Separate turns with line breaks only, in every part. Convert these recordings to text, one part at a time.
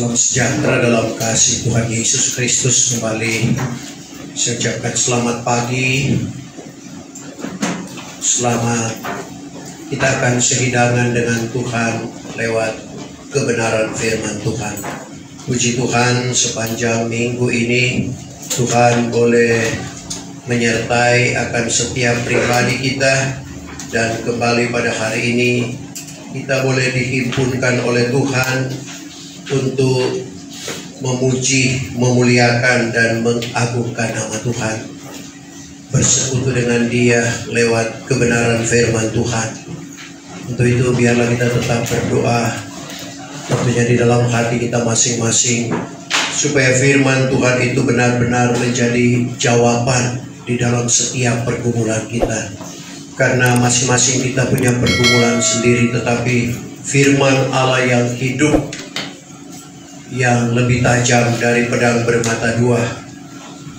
Salam sejahtera dalam kasih Tuhan Yesus Kristus. Kembali saya ucapkan selamat pagi. Selamat kita akan sehidangan dengan Tuhan lewat kebenaran firman Tuhan. Puji Tuhan, sepanjang minggu ini Tuhan boleh menyertai akan setiap pribadi kita, dan kembali pada hari ini kita boleh dihimpunkan oleh Tuhan untuk memuji, memuliakan, dan mengagungkan nama Tuhan, bersekutu dengan Dia lewat kebenaran firman Tuhan. Untuk itu biarlah kita tetap berdoa, tentunya di dalam hati kita masing-masing, supaya firman Tuhan itu benar-benar menjadi jawaban di dalam setiap pergumulan kita. Karena masing-masing kita punya pergumulan sendiri, tetapi firman Allah yang hidup, yang lebih tajam dari pedang bermata dua,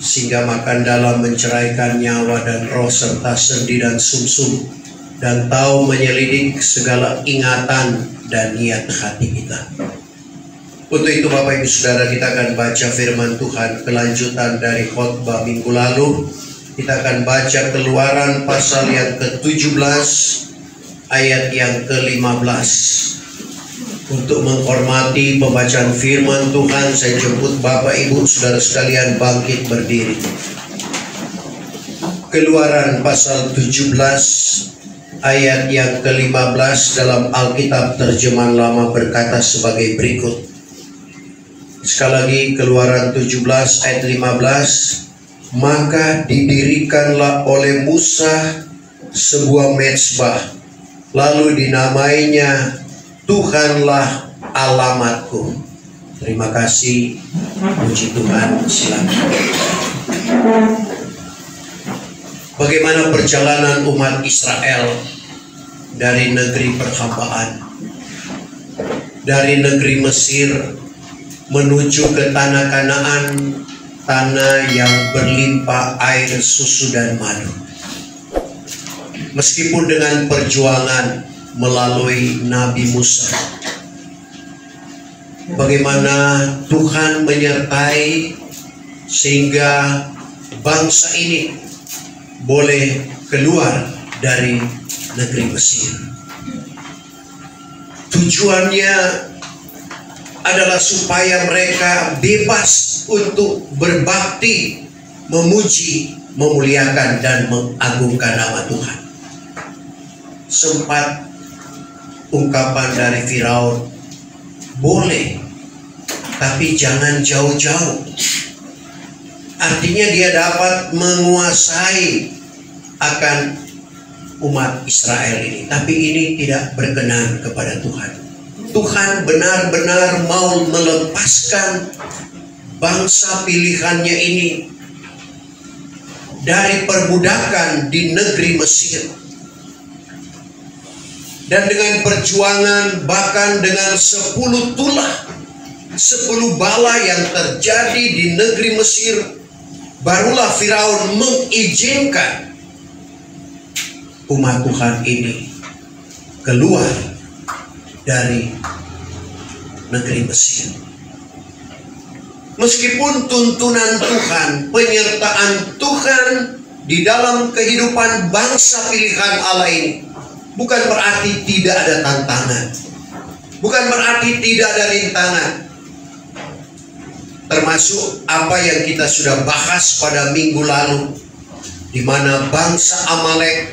sehingga makan dalam, menceraikan nyawa dan roh serta sendi dan sumsum, dan tahu menyelidik segala ingatan dan niat hati kita. Untuk itu Bapak Ibu Saudara, kita akan baca firman Tuhan kelanjutan dari khotbah minggu lalu. Kita akan baca Keluaran pasal yang ke-17 ayat yang ke-15. Untuk menghormati pembacaan firman Tuhan, saya jemput Bapak Ibu Saudara sekalian bangkit berdiri. Keluaran pasal 17 ayat yang ke-15 dalam Alkitab terjemahan lama berkata sebagai berikut. Sekali lagi, Keluaran 17 ayat 15. Maka didirikanlah oleh Musa sebuah mezbah, lalu dinamainya Tuhanlah alamatku. Terima kasih. Puji Tuhan. Silakan. Bagaimana perjalanan umat Israel dari negeri perhambaan, dari negeri Mesir menuju ke tanah Kanaan, tanah yang berlimpah air susu dan madu. Meskipun dengan perjuangan melalui Nabi Musa, bagaimana Tuhan menyertai sehingga bangsa ini boleh keluar dari negeri Mesir. Tujuannya adalah supaya mereka bebas untuk berbakti, memuji, memuliakan, dan mengagungkan nama Tuhan. Sempat ungkapan dari Firaun, boleh, tapi jangan jauh-jauh. Artinya dia dapat menguasai akan umat Israel ini, tapi ini tidak berkenan kepada Tuhan. Tuhan benar-benar mau melepaskan bangsa pilihannya ini dari perbudakan di negeri Mesir. Dan dengan perjuangan, bahkan dengan 10 tulah, 10 bala yang terjadi di negeri Mesir, barulah Firaun mengizinkan umat Tuhan ini keluar dari negeri Mesir. Meskipun tuntunan Tuhan, penyertaan Tuhan di dalam kehidupan bangsa pilihan Allah ini, bukan berarti tidak ada tantangan, bukan berarti tidak ada rintangan. Termasuk apa yang kita sudah bahas pada minggu lalu, di mana bangsa Amalek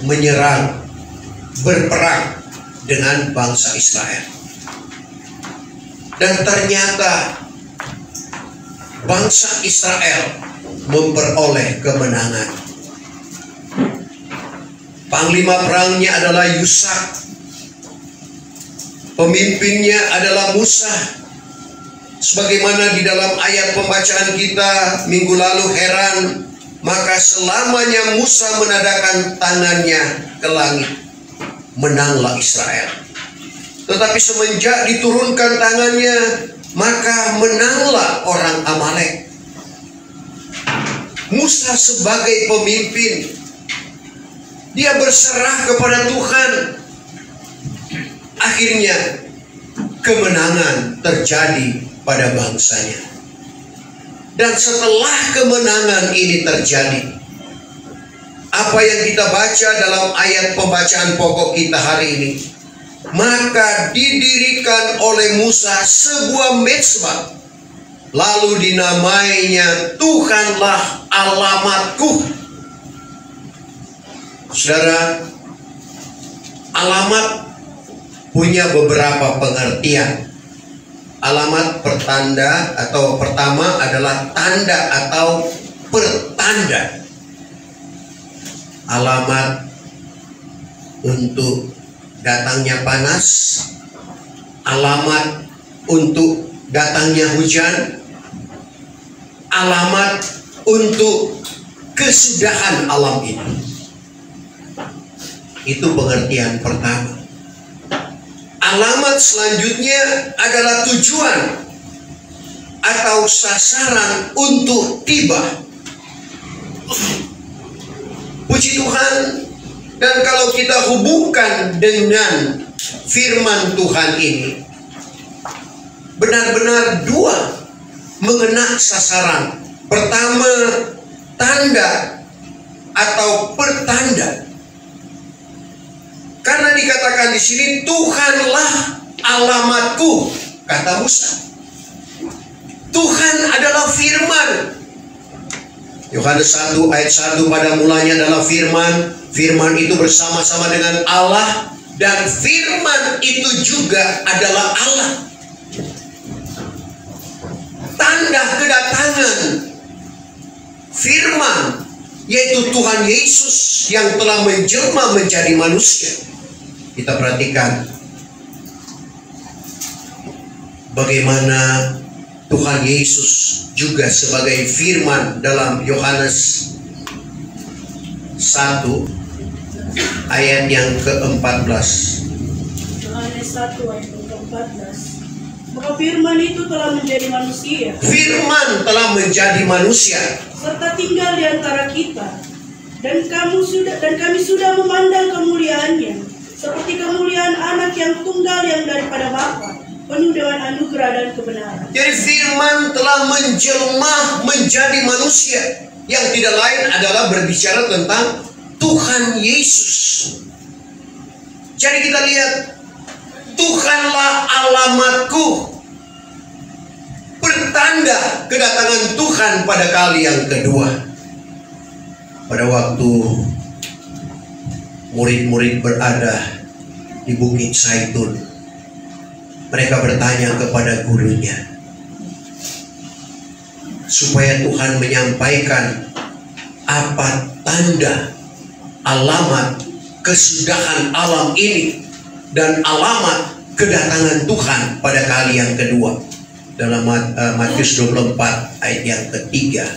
menyerang, berperang dengan bangsa Israel. Dan ternyata bangsa Israel memperoleh kemenangan. Panglima perangnya adalah Yusak, pemimpinnya adalah Musa. Sebagaimana di dalam ayat pembacaan kita minggu lalu, heran, maka selamanya Musa menadahkan tangannya ke langit, menanglah Israel. Tetapi semenjak diturunkan tangannya, maka menanglah orang Amalek. Musa sebagai pemimpin, dia berserah kepada Tuhan. Akhirnya kemenangan terjadi pada bangsanya. Dan setelah kemenangan ini terjadi, apa yang kita baca dalam ayat pembacaan pokok kita hari ini, maka didirikan oleh Musa sebuah mezbah, lalu dinamainya Tuhanlah alamatku. Saudara, alamat punya beberapa pengertian. Alamat pertanda atau pertama adalah tanda atau pertanda. Alamat untuk datangnya panas, alamat untuk datangnya hujan, alamat untuk kesudahan alam ini. Itu pengertian pertama. Alamat selanjutnya adalah tujuan atau sasaran untuk tiba. Puji Tuhan. Dan kalau kita hubungkan dengan firman Tuhan ini, benar-benar dua mengena sasaran. Pertama, tanda atau pertanda. Karena dikatakan di sini, Tuhanlah alamatku, kata Musa. Tuhan adalah firman. Yohanes 1 ayat 1, pada mulanya adalah firman. Firman itu bersama-sama dengan Allah, dan firman itu juga adalah Allah. Tanda kedatangan firman, yaitu Tuhan Yesus yang telah menjelma menjadi manusia. Kita perhatikan bagaimana Tuhan Yesus juga sebagai firman dalam Yohanes 1 ayat yang ke-14.
Yohanes 1 ayat ke-14. Maka firman itu telah menjadi manusia.
Firman telah menjadi manusia
Serta tinggal di antara kita. Dan kami sudah memandang kemuliaannya, seperti kemuliaan anak yang tunggal yang daripada Bapa, penuh dengan anugerah dan kebenaran.
Jadi firman telah menjelma menjadi manusia, yang tidak lain adalah berbicara tentang Tuhan Yesus. Jadi kita lihat, Tuhanlah alamatku, pertanda kedatangan Tuhan pada kali yang kedua. Pada waktu murid-murid berada di Bukit Zaitun, mereka bertanya kepada gurunya supaya Tuhan menyampaikan apa tanda, alamat kesudahan alam ini dan alamat kedatangan Tuhan pada kali yang kedua. Dalam Matius 24 ayat yang ketiga.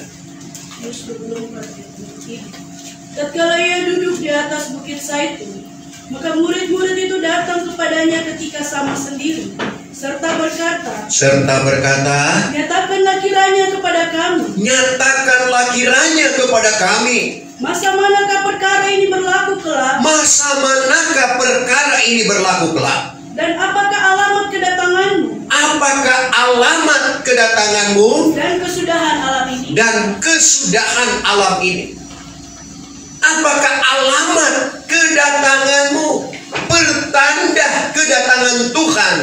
Tatkala ia duduk di atas Bukit Zaitun, maka murid-murid itu datang kepadanya ketika sama sendiri, serta berkata, nyatakanlah kiranya kepada kami, masa manakah perkara ini berlaku kelak? Dan apakah alamat kedatanganmu? Dan kesudahan alam ini. Apakah alamat kedatanganmu? Pertanda kedatangan Tuhan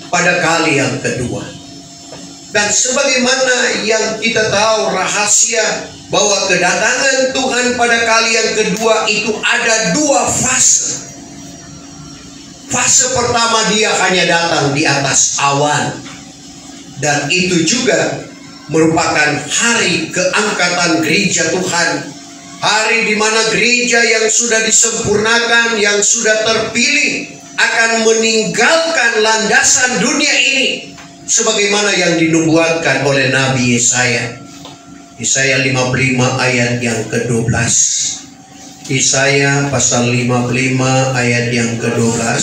pada kali yang kedua. Dan sebagaimana yang kita tahu rahasia bahwa kedatangan Tuhan pada kali yang kedua itu ada dua fase. Fase pertama, dia hanya datang di atas awan, dan itu juga merupakan hari keangkatan gereja Tuhan. Hari di mana gereja yang sudah disempurnakan, yang sudah terpilih, akan meninggalkan landasan dunia ini, sebagaimana yang dinubuatkan oleh Nabi Yesaya. Yesaya 55 ayat yang ke-12. Yesaya pasal 55 ayat yang ke-12.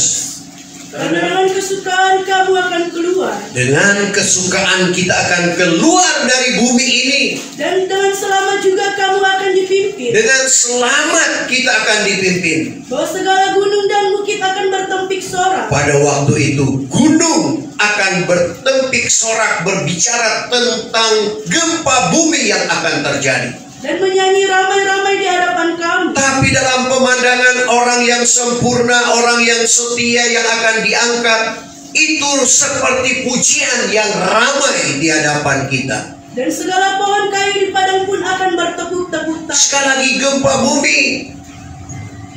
Karena dengan kesukaan kamu akan keluar.
Dengan kesukaan kita akan keluar dari bumi ini.
Dan dengan selamat juga kamu akan dipimpin.
Dengan selamat kita akan dipimpin.
Bahwa segala gunung dan bukit akan bertempik sorak.
Pada waktu itu gunung akan bertempik sorak berbicara tentang gempa bumi yang akan terjadi.
Dan menyanyi ramai-ramai di hadapan kamu.
Tapi dalam pemandangan orang yang sempurna, orang yang setia yang akan diangkat, itu seperti pujian yang ramai di hadapan kita.
Dan segala pohon kayu di padang pun akan bertepuk-tepuk tangan.
Sekali lagi gempa bumi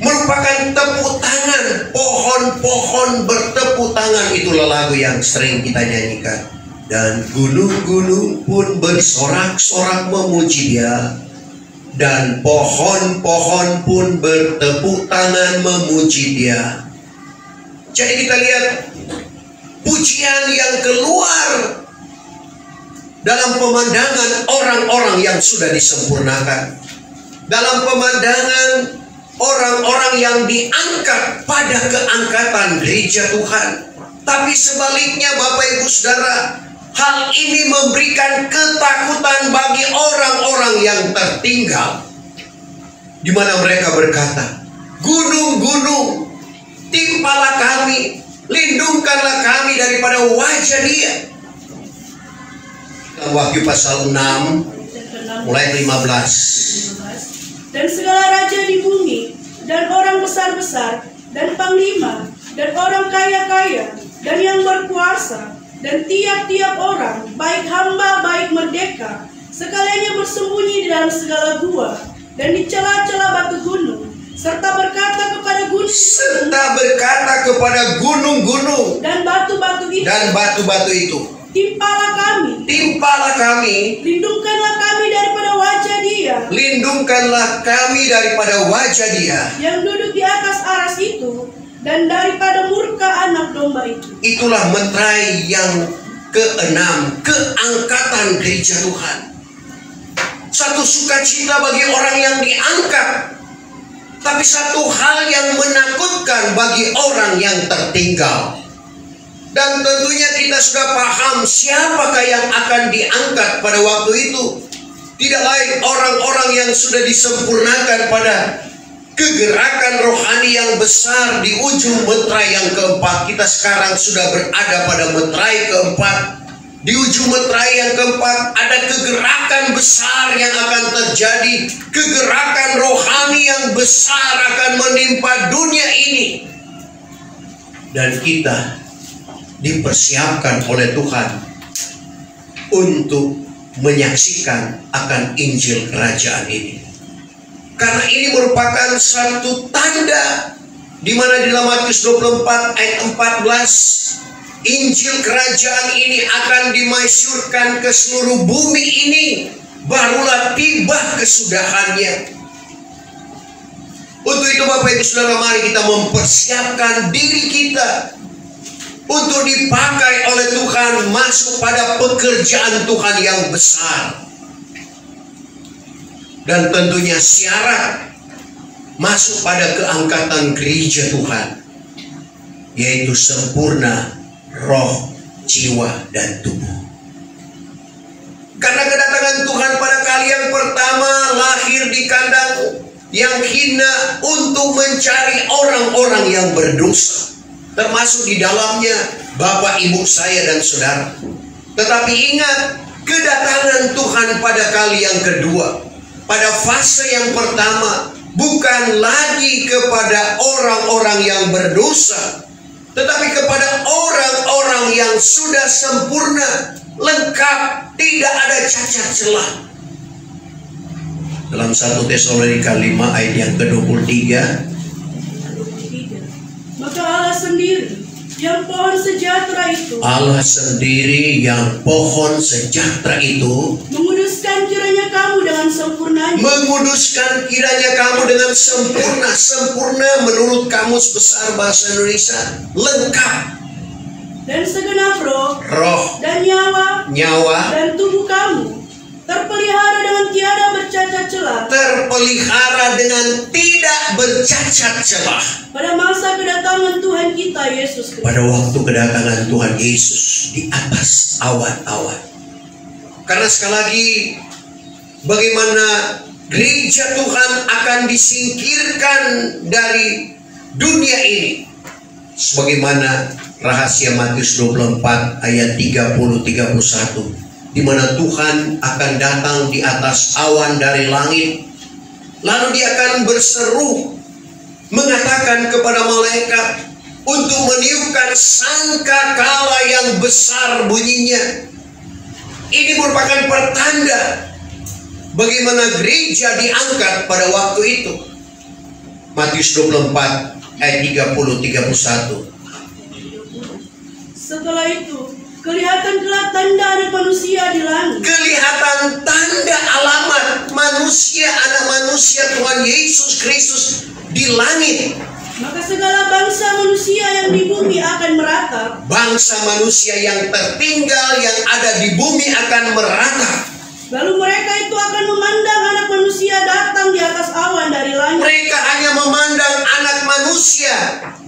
merupakan tepuk tangan. Pohon-pohon bertepuk tangan, itulah lagu yang sering kita nyanyikan. Dan gunung-gunung pun bersorak-sorak memuji Dia. Dan pohon-pohon pun bertepuk tangan memuji Dia. Jadi kita lihat pujian yang keluar dalam pemandangan orang-orang yang sudah disempurnakan. Dalam pemandangan orang-orang yang diangkat pada keangkatan gereja Tuhan. Tapi sebaliknya Bapak Ibu Saudara, hal ini memberikan ketakutan bagi orang-orang yang tertinggal, di mana mereka berkata, gunung-gunung, timpalah kami, lindungkanlah kami daripada wajah Dia. Wahyu pasal 6, mulai 15.
Dan segala raja di bumi, dan orang besar-besar, dan panglima, dan orang kaya-kaya, dan yang berkuasa, dan tiap-tiap orang, baik hamba, baik merdeka, sekaliannya bersembunyi di dalam segala gua, dan di celah-celah batu gunung, serta berkata kepada gunung-gunung, dan batu-batu itu, timpalah kami, lindungkanlah kami daripada wajah Dia, yang duduk di atas aras itu, dan daripada murka anak domba itu.
Itulah meterai yang keenam, keangkatan gereja Tuhan. Satu sukacita bagi orang yang diangkat, tapi satu hal yang menakutkan bagi orang yang tertinggal. Dan tentunya kita sudah paham siapakah yang akan diangkat pada waktu itu. Tidak lain orang-orang yang sudah disempurnakan pada kegerakan rohani yang besar di ujung meterai yang keempat. Kita sekarang sudah berada pada meterai keempat. Di ujung meterai yang keempat ada kegerakan besar yang akan terjadi. Kegerakan rohani yang besar akan menimpa dunia ini. Dan kita dipersiapkan oleh Tuhan untuk menyaksikan akan Injil kerajaan ini. Karena ini merupakan satu tanda di mana di dalam Matius 24 ayat 14, Injil kerajaan ini akan dimasyurkan ke seluruh bumi ini, barulah tiba kesudahannya. Untuk itu Bapak Ibu Saudara, mari kita mempersiapkan diri kita untuk dipakai oleh Tuhan masuk pada pekerjaan Tuhan yang besar. Dan tentunya syarat masuk pada keangkatan gereja Tuhan, yaitu sempurna roh, jiwa, dan tubuh. Karena kedatangan Tuhan pada kali yang pertama lahir di kandang yang hina untuk mencari orang-orang yang berdosa, termasuk di dalamnya Bapak, Ibu, saya, dan saudara. Tetapi ingat, kedatangan Tuhan pada kali yang kedua, pada fase yang pertama, bukan lagi kepada orang-orang yang berdosa, tetapi kepada orang-orang yang sudah sempurna, lengkap, tidak ada cacat celah. Dalam 1 Tesalonika 5 ayat yang ke-23,
maka Allah sendiri yang pohon sejahtera itu, menguduskan kiranya kamu dengan sempurnanya.
Sempurna menurut Kamus Besar Bahasa Indonesia, lengkap.
Dan segenap roh dan nyawa
dan
tubuh kamu terpelihara dengan tiada bercacat bercacat celah.
terpelihara dengan tidak bercacat celah.
Pada masa kedatangan Tuhan kita Yesus Kristus.
Pada waktu kedatangan Tuhan Yesus di atas awan-awan. Karena sekali lagi, bagaimana gereja Tuhan akan disingkirkan dari dunia ini. Sebagaimana rahasia Matius 24 ayat 30-31. Di mana Tuhan akan datang di atas awan dari langit. Lalu dia akan berseru, mengatakan kepada malaikat untuk meniupkan sangkakala yang besar bunyinya. Ini merupakan pertanda bagaimana gereja diangkat pada waktu itu. Matius 24 ayat 30-31.
Setelah itu, kelihatan tanda anak manusia di langit.
Kelihatan tanda alamat manusia, anak manusia Tuhan Yesus Kristus di langit.
Maka segala bangsa manusia yang di bumi akan meratap.
Bangsa manusia yang tertinggal yang ada di bumi akan meratap.
Lalu mereka itu akan memandang anak manusia datang di atas awan dari langit.
Mereka hanya memandang anak manusia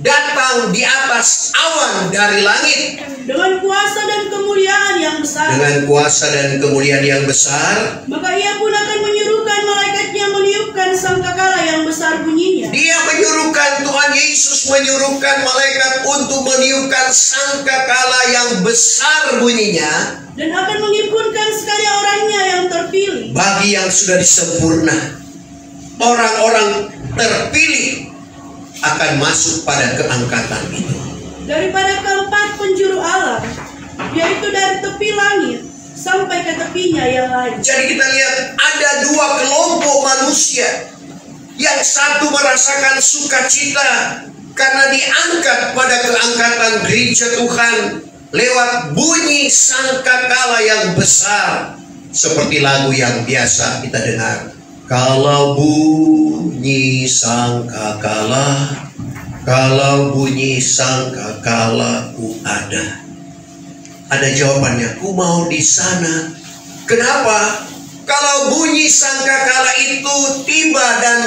datang di atas awan dari langit.
Dengan kuasa dan kemuliaan yang besar.
Dengan kuasa dan kemuliaan yang besar.
Maka ia pun akan menyuruhkan malaikatnya meniupkan sangkakala yang besar bunyinya.
Dia menyuruhkan, Tuhan Yesus menyuruhkan malaikat untuk meniupkan sangkakala yang besar bunyinya.
Dan akan menghimpunkan sekali orangnya yang terpilih.
Bagi yang sudah disempurna, orang-orang terpilih akan masuk pada keangkatan itu.
Daripada keempat penjuru alam, yaitu dari tepi langit sampai ke tepinya yang lain.
Jadi kita lihat ada dua kelompok manusia. Yang satu merasakan sukacita karena diangkat pada keangkatan gereja Tuhan lewat bunyi sangkakala yang besar. Seperti lagu yang biasa kita dengar. Kalau bunyi sangkakala, kalau bunyi sangkakala ku ada. Ada jawabannya, ku mau di sana. Kenapa? Kalau bunyi sangkakala itu tiba dan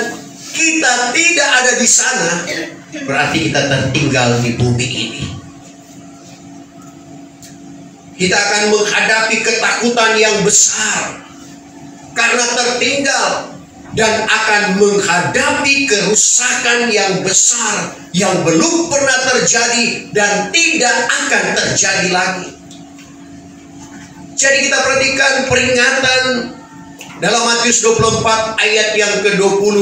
kita tidak ada di sana, berarti kita tertinggal di bumi ini. Kita akan menghadapi ketakutan yang besar karena tertinggal, dan akan menghadapi kerusakan yang besar yang belum pernah terjadi dan tidak akan terjadi lagi. Jadi kita perhatikan peringatan dalam Matius 24 ayat yang ke-20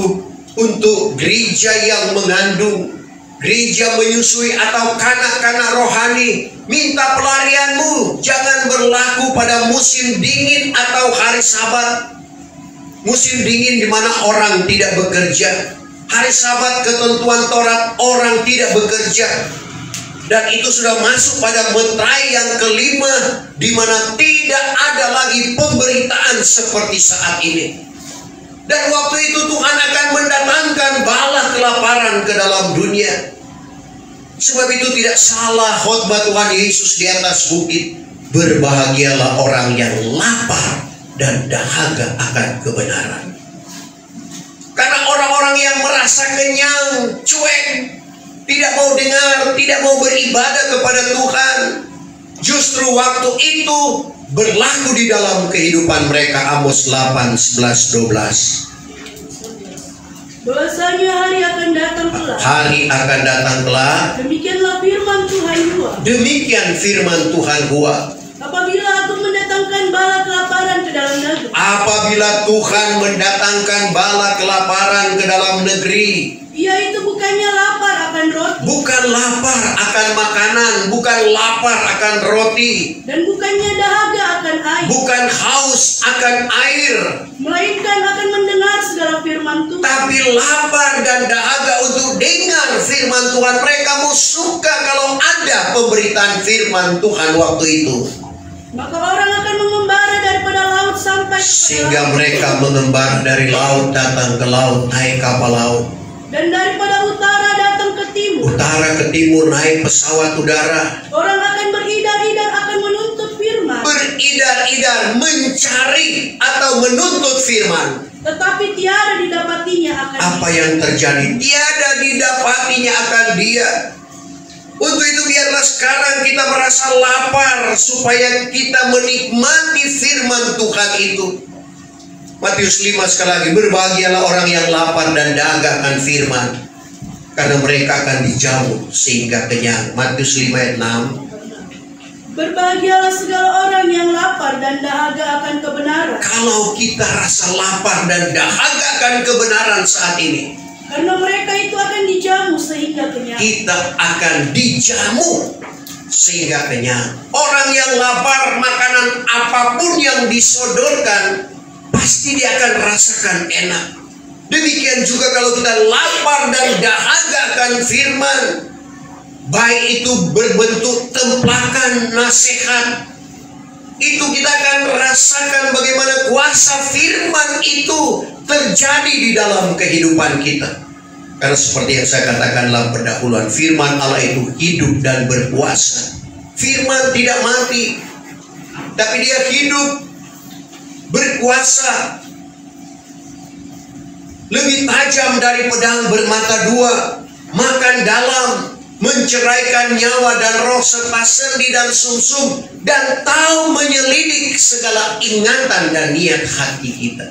untuk gereja yang mengandung, gereja menyusui atau kanak-kanak rohani. Minta pelarianmu jangan berlaku pada musim dingin atau hari Sabat. Musim dingin di mana orang tidak bekerja. Hari Sabat ketentuan Taurat orang tidak bekerja. Dan itu sudah masuk pada meterai yang kelima, di mana tidak ada lagi pemberitaan seperti saat ini. Dan waktu itu Tuhan akan mendatangkan bala kelaparan ke dalam dunia. Sebab itu tidak salah khotbah Tuhan Yesus di atas bukit. Berbahagialah orang yang lapar dan dahaga akan kebenaran. Karena orang-orang yang merasa kenyang, cuek, tidak mau dengar, tidak mau beribadah kepada Tuhan, justru waktu itu berlaku di dalam kehidupan mereka. Amos 8, 11, 12.
Bahwasanya hari akan datang kelak.
Hari akan datang kelak.
Demikianlah firman Tuhan gua.
Demikian firman Tuhan gua.
Apabila aku mendatangkan bala kelaparan ke dalam negeri.
Apabila Tuhan mendatangkan bala kelaparan ke dalam negeri.
Yaitu bukannya lapar akan roti.
Bukan lapar akan makanan, bukan lapar akan roti.
Dan bukannya dahaga akan air.
Bukan haus akan air.
Melainkan akan mendengar segala firman Tuhan.
Tapi lapar dan dahaga untuk dengar firman Tuhan. Mereka mau suka kalau ada pemberitaan firman Tuhan waktu itu.
Maka orang akan mengembara daripada laut sampai
sehingga mereka mengembara dari laut datang ke laut, naik kapal laut.
Dan daripada utara datang ke timur.
Utara ke timur naik pesawat udara.
Orang akan beridar-idar akan menuntut firman.
Beridar-idar mencari atau menuntut firman.
tetapi tiada didapatinya akan
Apa
dia.
yang terjadi? Tiada didapatinya akan dia. Untuk itu biarlah sekarang kita merasa lapar supaya kita menikmati firman Tuhan itu. Matius 5 sekali lagi, berbahagialah orang yang lapar dan dahaga akan firman, karena mereka akan dijamu sehingga kenyang. Matius 5 ayat 6.
Berbahagialah segala orang yang lapar dan dahaga akan kebenaran,
Kalau kita rasa lapar dan dahaga akan kebenaran saat ini,
karena mereka itu akan dijamu sehingga kenyang.
kita akan dijamu sehingga kenyang. Orang yang lapar, makanan apapun yang disodorkan pasti dia akan rasakan enak. Demikian juga kalau kita lapar dan dahaga akan firman, baik itu berbentuk templakan nasihat, itu kita akan rasakan bagaimana kuasa firman itu terjadi di dalam kehidupan kita. Karena seperti yang saya katakan dalam pendahuluan, firman Allah itu hidup dan berkuasa. Firman tidak mati, tapi dia hidup, berkuasa, lebih tajam dari pedang bermata dua, makan dalam, menceraikan nyawa dan roh serta sendi dan sumsum, dan tahu menyelidik segala ingatan dan niat hati kita.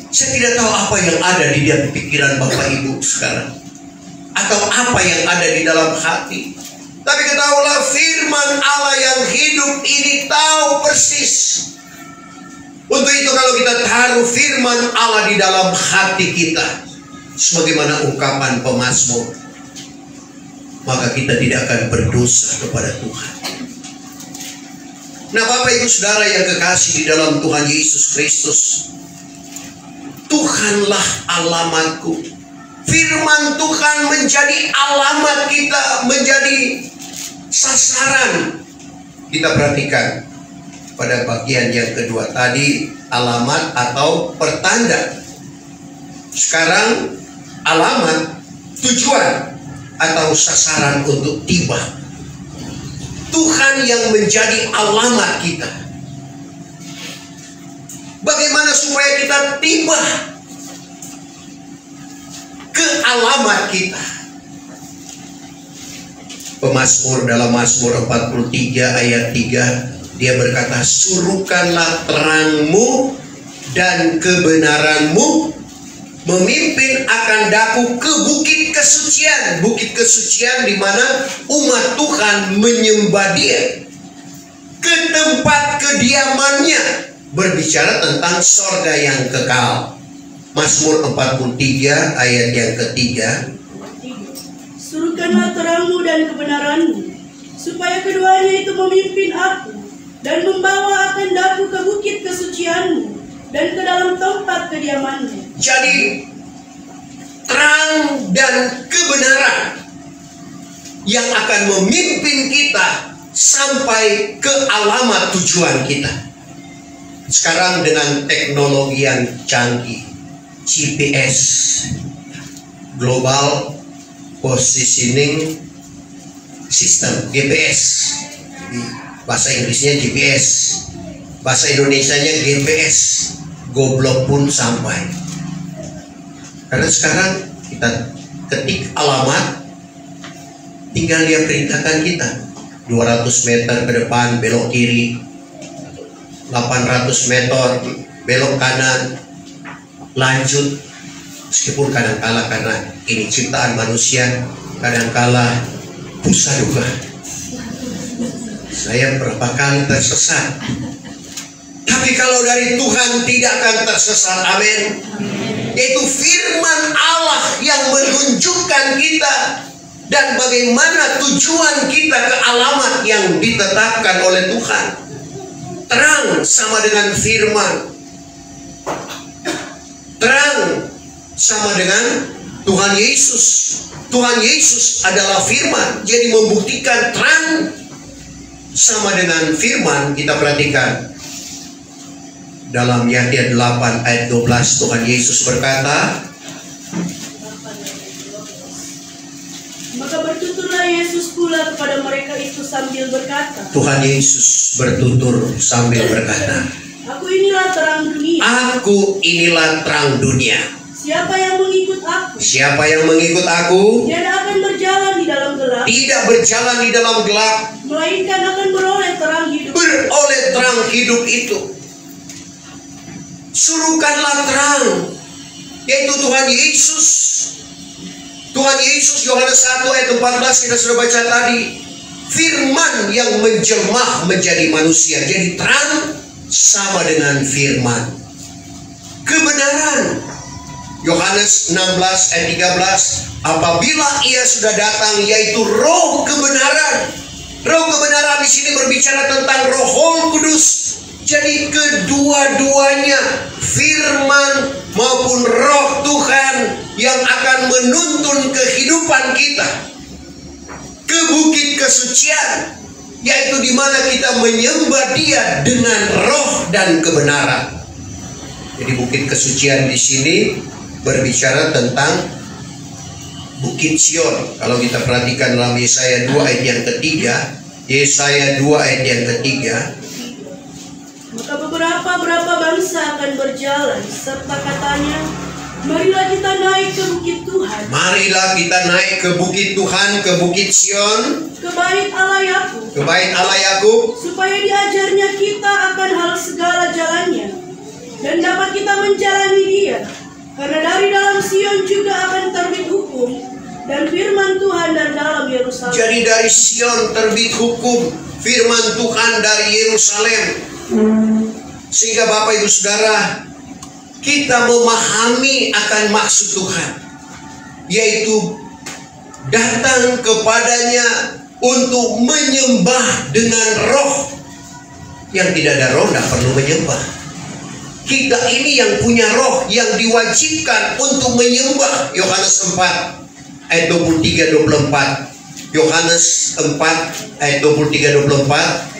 Saya tidak tahu apa yang ada di dalam pikiran Bapak Ibu sekarang, atau apa yang ada di dalam hati. Tapi ketahuilah firman Allah yang hidup ini tahu persis. Untuk itu kalau kita taruh firman Allah di dalam hati kita, sebagaimana ungkapan pemazmur, maka kita tidak akan berdosa kepada Tuhan. Nah, Bapak Ibu Saudara yang kekasih di dalam Tuhan Yesus Kristus, Tuhanlah alamatku. Firman Tuhan menjadi alamat kita, menjadi sasaran. Kita perhatikan pada bagian yang kedua tadi, alamat atau pertanda. Sekarang alamat, tujuan atau sasaran untuk tiba. Tuhan yang menjadi alamat kita. Bagaimana supaya kita tiba ke alamat kita? Pemazmur dalam Mazmur 43 ayat 3, dia berkata, suruhkanlah terangmu dan kebenaranmu memimpin akan daku ke bukit kesucian. Bukit kesucian di mana umat Tuhan menyembah Dia, ke tempat kediamannya, berbicara tentang sorga yang kekal. Mazmur 43 ayat yang ketiga,
Suruhkanlah terangmu dan kebenaranmu, supaya keduanya itu memimpin aku dan membawa akan daku ke bukit kesucianmu dan ke dalam tempat kediamanmu.
Jadi terang dan kebenaran yang akan memimpin kita sampai ke alamat tujuan kita. Sekarang dengan teknologi yang canggih, GPS, Global Positioning System, GPS. Bahasa Inggrisnya GPS, bahasa Indonesianya GPS. Goblok pun sampai. Karena sekarang kita ketik alamat, tinggal dia perintahkan kita 200 meter ke depan belok kiri, 800 meter belok kanan, lanjut. Meskipun kadangkala karena ini ciptaan manusia, kadangkala busa juga. Saya berapa kali tersesat, tapi kalau dari Tuhan tidak akan tersesat. Amin. Yaitu firman Allah yang menunjukkan kita dan bagaimana tujuan kita ke alamat yang ditetapkan oleh Tuhan. Terang sama dengan firman, terang sama dengan Tuhan Yesus. Tuhan Yesus adalah firman, jadi membuktikan terang sama dengan firman. Kita perhatikan dalam Yahya 8 ayat 12, Tuhan Yesus berkata,
Maka bertuturlah Yesus pula kepada mereka itu sambil berkata,
Tuhan Yesus bertutur sambil berkata,
Aku inilah terang dunia.
Aku inilah terang dunia.
Siapa yang mengikut aku,
Siapa yang mengikut aku
tiada akan berjalan di dalam gelap,
tidak berjalan di dalam gelap,
melainkan akan beroleh terang hidup.
beroleh terang hidup itu. Suruhkanlah terang, yaitu Tuhan Yesus. Tuhan Yesus, Yohanes 1 ayat 14 kita sudah baca tadi. Firman yang menjelma menjadi manusia. Jadi terang sama dengan firman. Kebenaran. Yohanes 16 ayat 13. Apabila ia sudah datang, yaitu roh kebenaran. Roh kebenaran di sini berbicara tentang Roh Kudus. Jadi kedua-duanya, firman maupun roh Tuhan yang akan menuntun kehidupan kita ke bukit kesucian, yaitu di mana kita menyembah Dia dengan roh dan kebenaran. Jadi bukit kesucian di sini berbicara tentang Bukit Sion. Kalau kita perhatikan dalam Yesaya 2 ayat yang ketiga, Yesaya 2 ayat yang ketiga,
maka beberapa bangsa akan berjalan, serta katanya, marilah kita naik ke bukit Tuhan,
marilah kita naik ke bukit Tuhan, ke Bukit Sion,
ke bait Allah Yakub,
ke bait Allah Yakub,
supaya diajarnya kita akan hal segala jalannya, dan dapat kita menjalani Dia. Karena dari dalam Sion juga akan terbit hukum dan firman Tuhan dan dalam Yerusalem.
Jadi dari Sion terbit hukum, firman Tuhan dari Yerusalem. Sehingga Bapak Ibu Saudara, kita memahami akan maksud Tuhan, yaitu datang kepadanya untuk menyembah dengan roh. Yang tidak ada roh tidak perlu menyembah. Kita ini yang punya roh, yang diwajibkan untuk menyembah. Yohanes 4 ayat 23-24. Yohanes 4 ayat 23-24.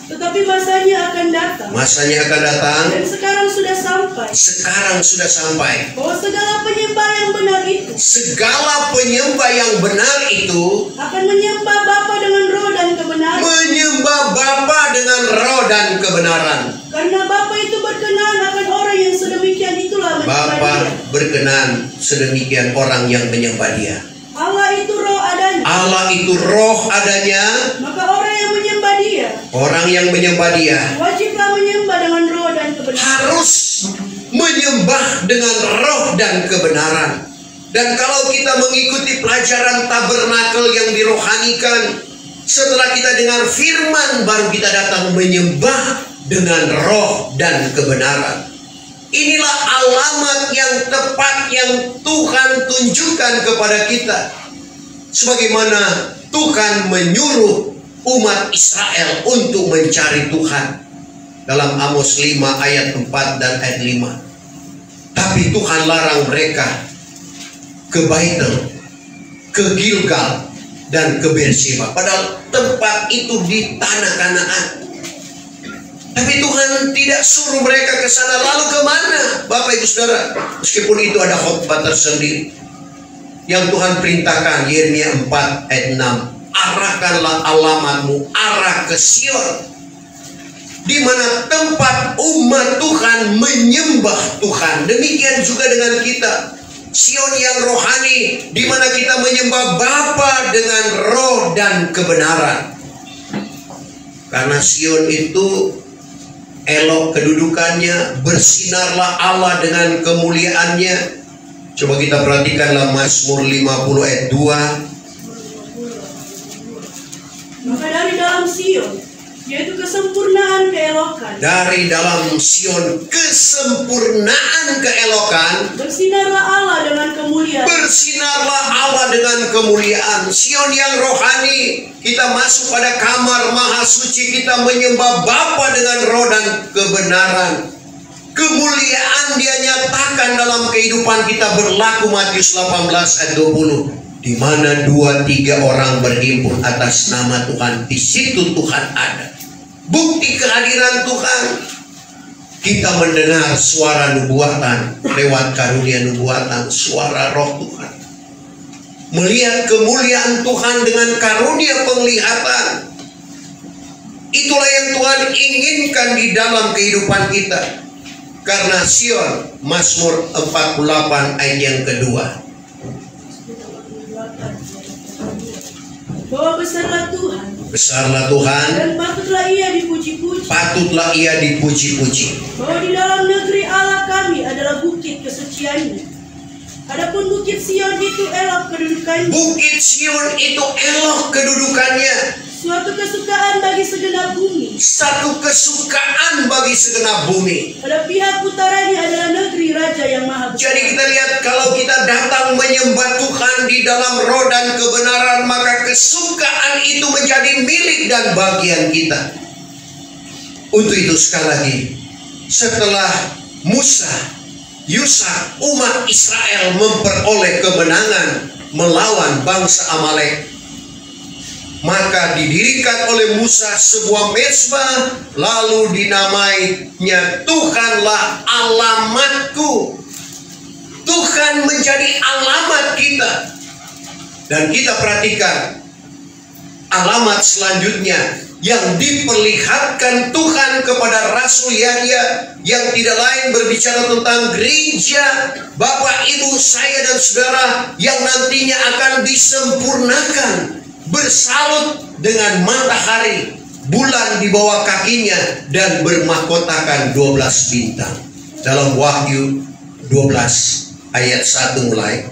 Tetapi masanya akan datang.
Masanya akan datang.
Dan sekarang sudah sampai.
Sekarang sudah sampai.
Bahwa segala penyembah yang benar itu.
Segala penyembah yang benar itu
akan menyembah Bapa dengan roh dan kebenaran.
Menyembah Bapa dengan roh dan kebenaran.
Karena Bapa itu berkenan akan orang yang sedemikian itulah menyembah
Bapa
Dia.
berkenan sedemikian orang yang menyembah Dia.
Allah itu roh adanya.
Allah itu roh adanya.
Maka orang yang menyembah Dia,
orang yang menyembah Dia
wajiblah menyembah dengan roh dan kebenaran.
Harus menyembah dengan roh dan kebenaran. Dan kalau kita mengikuti pelajaran tabernakel yang dirohanikan, setelah kita dengar firman, baru kita datang menyembah dengan roh dan kebenaran. Inilah alamat yang tepat yang Tuhan tunjukkan kepada kita. Sebagaimana Tuhan menyuruh umat Israel untuk mencari Tuhan. Dalam Amos 5 ayat 4 dan ayat 5. Tapi Tuhan larang mereka ke Baitel, ke Gilgal, dan ke Berseba. Padahal tempat itu di tanah Kanaan. Tapi Tuhan tidak suruh mereka ke sana. Lalu kemana, Bapak Ibu Saudara? Meskipun itu ada khotbah tersendiri yang Tuhan perintahkan, Yeremia 4 ayat 6. Arahkanlah alamatmu arah ke Sion, di mana tempat umat Tuhan menyembah Tuhan. Demikian juga dengan kita. Sion yang rohani, di mana kita menyembah Bapa dengan roh dan kebenaran. Karena Sion itu elok kedudukannya, bersinarlah Allah dengan kemuliaannya. Coba kita perhatikanlah Mazmur 50 ayat 2.
Maka dari dalam Sion, yaitu kesempurnaan keelokan,
dari dalam Sion kesempurnaan keelokan,
bersinarlah Allah dengan kemuliaan.
bersinarlah Allah dengan kemuliaan. Sion yang rohani, kita masuk pada kamar maha suci, kita menyembah Bapa dengan roh dan kebenaran. Kemuliaan Dia nyatakan dalam kehidupan kita, berlaku Matius 18 ayat 20. Di mana 2-3 orang berhimpun atas nama Tuhan, di situ Tuhan ada. Bukti kehadiran Tuhan. Kita mendengar suara nubuatan lewat karunia nubuatan, suara roh Tuhan. Melihat kemuliaan Tuhan dengan karunia penglihatan. Itulah yang Tuhan inginkan di dalam kehidupan kita. Karena Sion, Mazmur 48 ayat yang kedua.
Bahwa besarlah Tuhan.
Besarlah Tuhan.
Dan patutlah Ia dipuji-puji.
Patutlah Ia dipuji-puji.
Bahwa di dalam negeri Allah kami adalah bukit kesuciannya. Adapun bukit Sion itu elok kedudukannya.
Bukit Sion itu elok kedudukannya.
Suatu kesukaan bagi segenap bumi.
Satu kesukaan bagi segenap bumi.
Pada pihak utaranya adalah negeri Raja yang Maha Besar.
Jadi kita lihat, kalau kita datang menyembah Tuhan di dalam roh dan kebenaran, maka kesukaan itu menjadi milik dan bagian kita. Untuk itu sekali lagi, setelah Musa, Yusak, umat Israel memperoleh kemenangan melawan bangsa Amalek, maka didirikan oleh Musa sebuah mezbah, lalu dinamainya Tuhanlah alamatku. Tuhan menjadi alamat kita. Dan kita perhatikan alamat selanjutnya yang diperlihatkan Tuhan kepada Rasul Yahya, yang tidak lain berbicara tentang gereja, Bapak, Ibu, saya dan saudara yang nantinya akan disempurnakan, bersalut dengan matahari, bulan di bawah kakinya, dan bermahkotakan 12 bintang. Dalam Wahyu 12 ayat 1 mulai.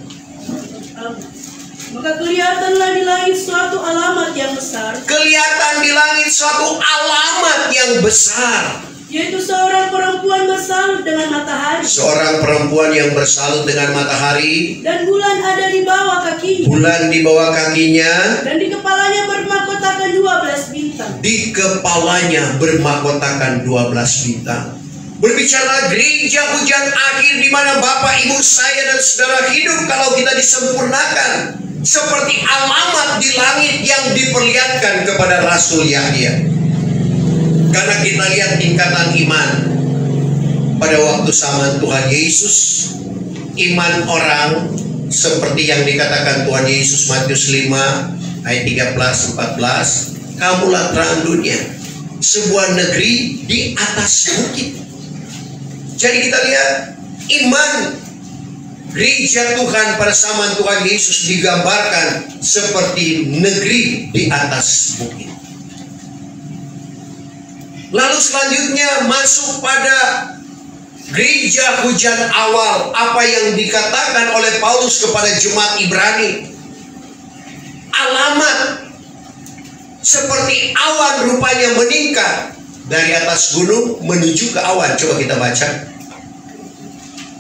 Maka kelihatanlah di langit suatu alamat yang besar.
Kelihatan di langit suatu alamat yang besar,
yaitu seorang perempuan bersalut dengan matahari.
Seorang perempuan yang bersalut dengan matahari,
dan bulan ada di bawah kakinya.
bulan di bawah kakinya,
Dan di kepalanya bermahkotakan 12 bintang.
di kepalanya bermahkotakan 12 bintang. Berbicara gereja hujan akhir, di mana Bapak, Ibu, saya dan saudara hidup kalau kita disempurnakan seperti alamat di langit yang diperlihatkan kepada Rasul Yahya. Karena kita lihat tingkatan iman pada waktu zaman Tuhan Yesus, iman orang seperti yang dikatakan Tuhan Yesus Matius 5 ayat 13-14, kamulah terang dunia, sebuah negeri di atas bukit. Jadi kita lihat iman gereja Tuhan pada zaman Tuhan Yesus digambarkan seperti negeri di atas bukit. Lalu selanjutnya masuk pada gereja hujan awal, apa yang dikatakan oleh Paulus kepada jemaat Ibrani. Alamat seperti awan rupanya meningkat dari atas gunung menuju ke awan. Coba kita baca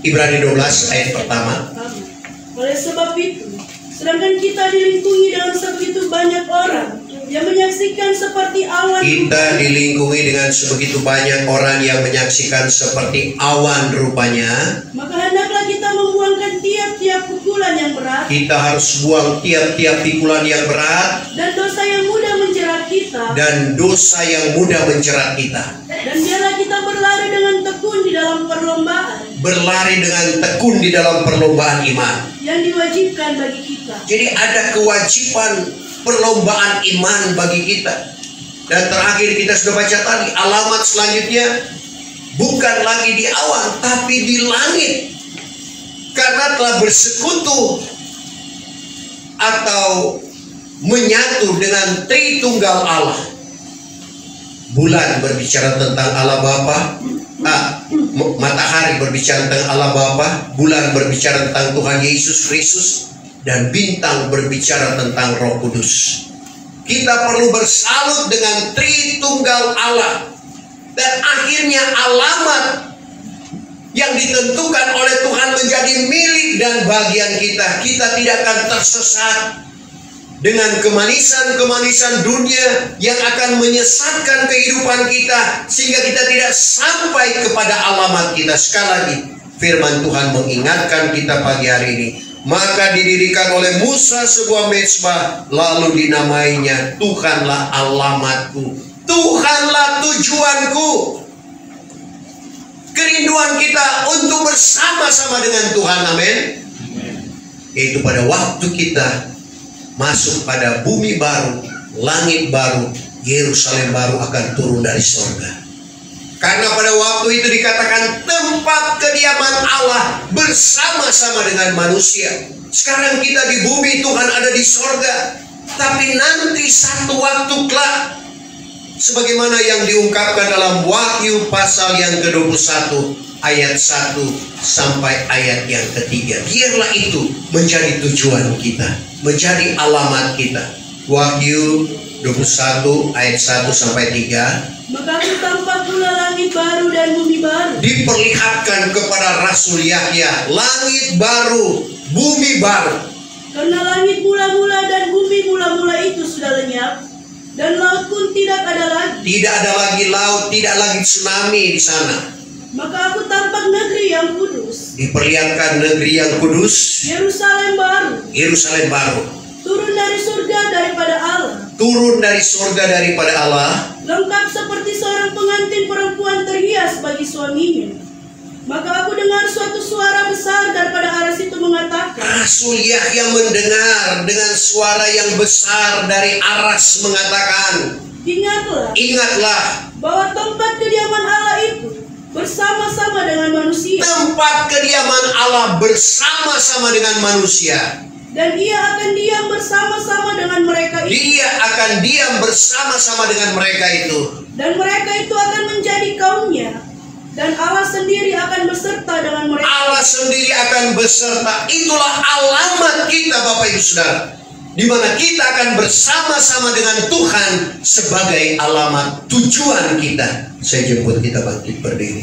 Ibrani 12 ayat pertama.
Oleh sebab itu, sedangkan kita dilingkungi dalam sebegitu banyak orang yang menyaksikan seperti awan.
Kita dilingkungi dengan sebegitu banyak orang yang menyaksikan seperti awan rupanya.
Maka hendaklah kita membuangkan tiap-tiap pukulan yang berat.
Kita harus buang tiap-tiap pikulan yang berat.
Dan dosa yang mudah menjerat kita.
Dan dosa yang mudah menjerat kita.
Dan biarlah kita berlari dengan tekun di dalam perlombaan.
Berlari dengan tekun di dalam perlombaan iman.
Yang diwajibkan bagi kita.
Jadi ada kewajiban perlombaan iman bagi kita. Dan terakhir kita sudah baca tadi, alamat selanjutnya bukan lagi di awan, tapi di langit. Karena telah bersekutu atau menyatu dengan Tritunggal Allah. Bulan berbicara tentang Allah Bapa, matahari berbicara tentang Allah Bapa, bulan berbicara tentang Tuhan Yesus Kristus, dan bintang berbicara tentang Roh Kudus. Kita perlu bersalut dengan Tritunggal Allah. Dan akhirnya alamat yang ditentukan oleh Tuhan menjadi milik dan bagian kita. Kita tidak akan tersesat dengan kemanisan-kemanisan dunia yang akan menyesatkan kehidupan kita, sehingga kita tidak sampai kepada alamat kita. Sekali lagi, firman Tuhan mengingatkan kita pagi hari ini. Maka didirikan oleh Musa sebuah mezbah, lalu dinamainya Tuhanlah alamatku, Tuhanlah tujuanku. Kerinduan kita untuk bersama-sama dengan Tuhan, amin. Yaitu pada waktu kita masuk pada bumi baru, langit baru, Yerusalem baru akan turun dari sorga. Karena pada waktu itu dikatakan tempat kediaman Allah bersama-sama dengan manusia. Sekarang kita di bumi, Tuhan ada di sorga. Tapi nanti satu waktu kelak, sebagaimana yang diungkapkan dalam Wahyu pasal yang ke-21 ayat 1 sampai ayat yang ketiga. Biarlah itu menjadi tujuan kita, menjadi alamat kita. Wahyu 21 ayat 1 sampai 3.
Maka aku tampak pula langit baru dan bumi baru.
Diperlihatkan kepada Rasul Yahya langit baru, bumi baru.
Karena langit mula-mula dan bumi mula-mula itu sudah lenyap, dan laut pun tidak ada lagi.
Tidak ada lagi laut, tidak lagi tsunami di sana.
Maka aku tampak negeri yang kudus,
Diperlihatkan negeri yang kudus,
Yerusalem baru,
Yerusalem baru,
turun dari surga daripada Allah,
turun dari surga daripada Allah,
lengkap seperti seorang pengantin perempuan terhias bagi suaminya. Maka aku dengar suatu suara besar daripada arah situ mengatakan,
Rasul Yahya mendengar dengan suara yang besar dari aras mengatakan, Ingatlah
bahwa tempat kediaman Allah itu bersama-sama dengan manusia,
tempat kediaman Allah bersama-sama dengan manusia.
dan ia akan diam bersama-sama dengan mereka itu.
Dia akan diam bersama-sama dengan mereka itu.
Dan mereka itu akan menjadi kaumnya, dan Allah sendiri akan beserta dengan mereka.
Allah sendiri akan beserta. Itulah alamat kita, Bapak Ibu Saudara, di mana kita akan bersama-sama dengan Tuhan sebagai alamat tujuan kita. Saya jemput kita bangkit berdiri.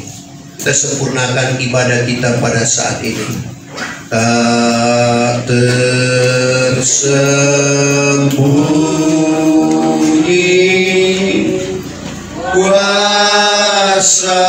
Kita sempurnakan ibadah kita pada saat ini. Tak tersembunyi kuasa